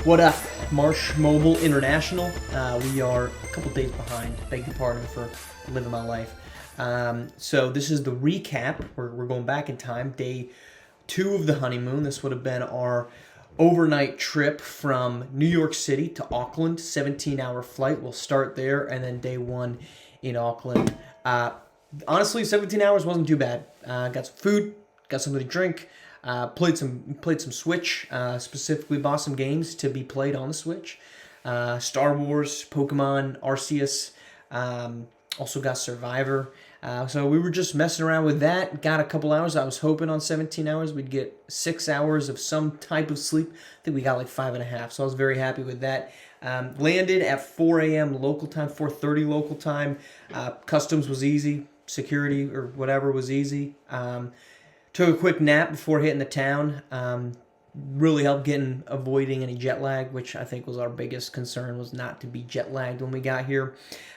What up, Marsh Mobile International? We are a couple days behind. Beg your pardon for living my life. So this is the recap. We're going back in time. Day 2 of the honeymoon. This would have been our overnight trip from New York City to Auckland. 17-hour flight. We'll start there, and then day 1 in Auckland. Honestly, 17 hours wasn't too bad. Got some food, got something to drink. Played some Switch, specifically bought some games to be played on the Switch. Star Wars, Pokemon, Arceus, also got Survivor. So we were just messing around with that. Got a couple hours. I was hoping on 17 hours we'd get 6 hours of some type of sleep. I think we got like 5.5. So I was very happy with that. Landed at 4 a.m. local time, 4:30 local time. Customs was easy. Security or whatever was easy. Took a quick nap before hitting the town. Really helped avoiding any jet lag, which I think was our biggest concern, was not to be jet lagged when we got here.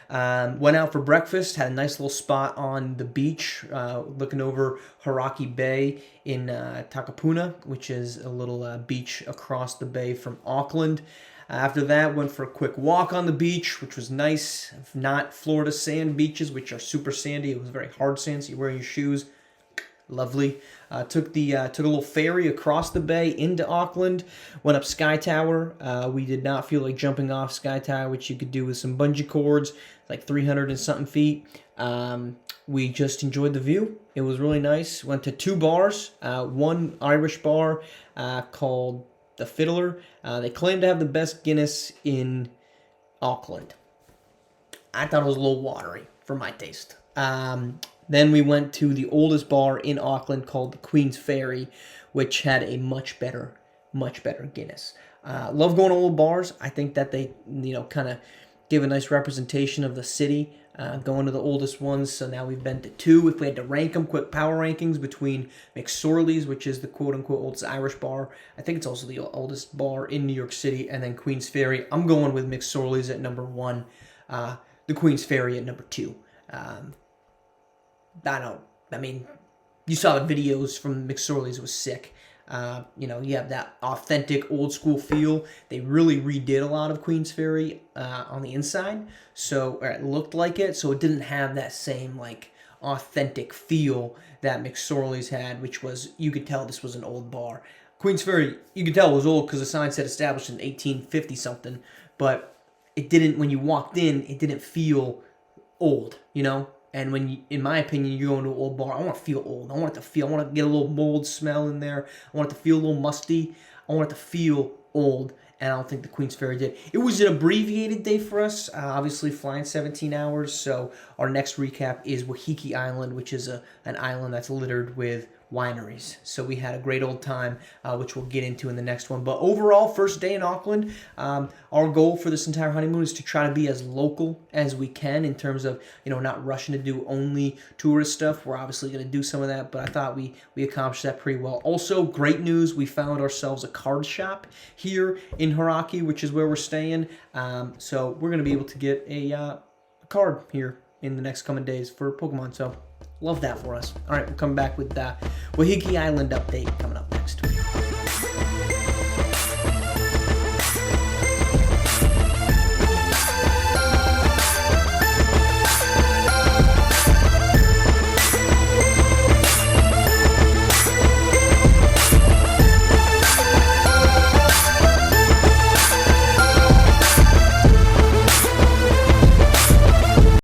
Went out for breakfast, had a nice little spot on the beach, looking over Hauraki Bay in Takapuna, which is a little beach across the bay from Auckland. After that, went for a quick walk on the beach, which was nice. Not Florida sand beaches, which are super sandy. It was very hard sand, so you're wearing your shoes. Lovely. Took a little ferry across the bay into Auckland. Went up Sky Tower. We did not feel like jumping off Sky Tower, which you could do with some bungee cords, like 300 and something feet. We just enjoyed the view. It was really nice. Went to 2 bars. One Irish bar called The Fiddler. They claim to have the best Guinness in Auckland. I thought it was a little watery for my taste. Then we went to the oldest bar in Auckland called the Queen's Ferry, which had a much better Guinness. Love going to old bars. I think that they, kind of give a nice representation of the city, going to the oldest ones. So now we've been to 2. If we had to rank them, quick power rankings between McSorley's, which is the quote-unquote oldest Irish bar. I think it's also the oldest bar in New York City, and then Queen's Ferry. I'm going with McSorley's at number 1, the Queen's Ferry at number 2. You saw the videos from McSorley's. It was sick. You have that authentic old school feel. They really redid a lot of Queen's Ferry on the inside, or it looked like it, so it didn't have that same authentic feel that McSorley's had, which was, you could tell this was an old bar. Queen's Ferry, you could tell it was old because the sign said established in 1850 something, but it didn't, when you walked in, it didn't feel old, And in my opinion, you go into an old bar, I want to feel old. I want to get a little mold smell in there. I want it to feel a little musty. I want it to feel old. And I don't think the Queen's Ferry did. It was an abbreviated day for us, obviously flying 17 hours. So our next recap is Wahiki Island, which is an island that's littered with wineries. So we had a great old time, which we'll get into in the next one. But overall, first day in Auckland, our goal for this entire honeymoon is to try to be as local as we can in terms of, not rushing to do only tourist stuff. We're obviously going to do some of that, but I thought we accomplished that pretty well. Also, great news, we found ourselves a card shop here in Hauraki, which is where we're staying. So we're going to be able to get a card here in the next coming days for Pokemon. So love that for us. All right, we'll come back with Wahiki Island update coming up.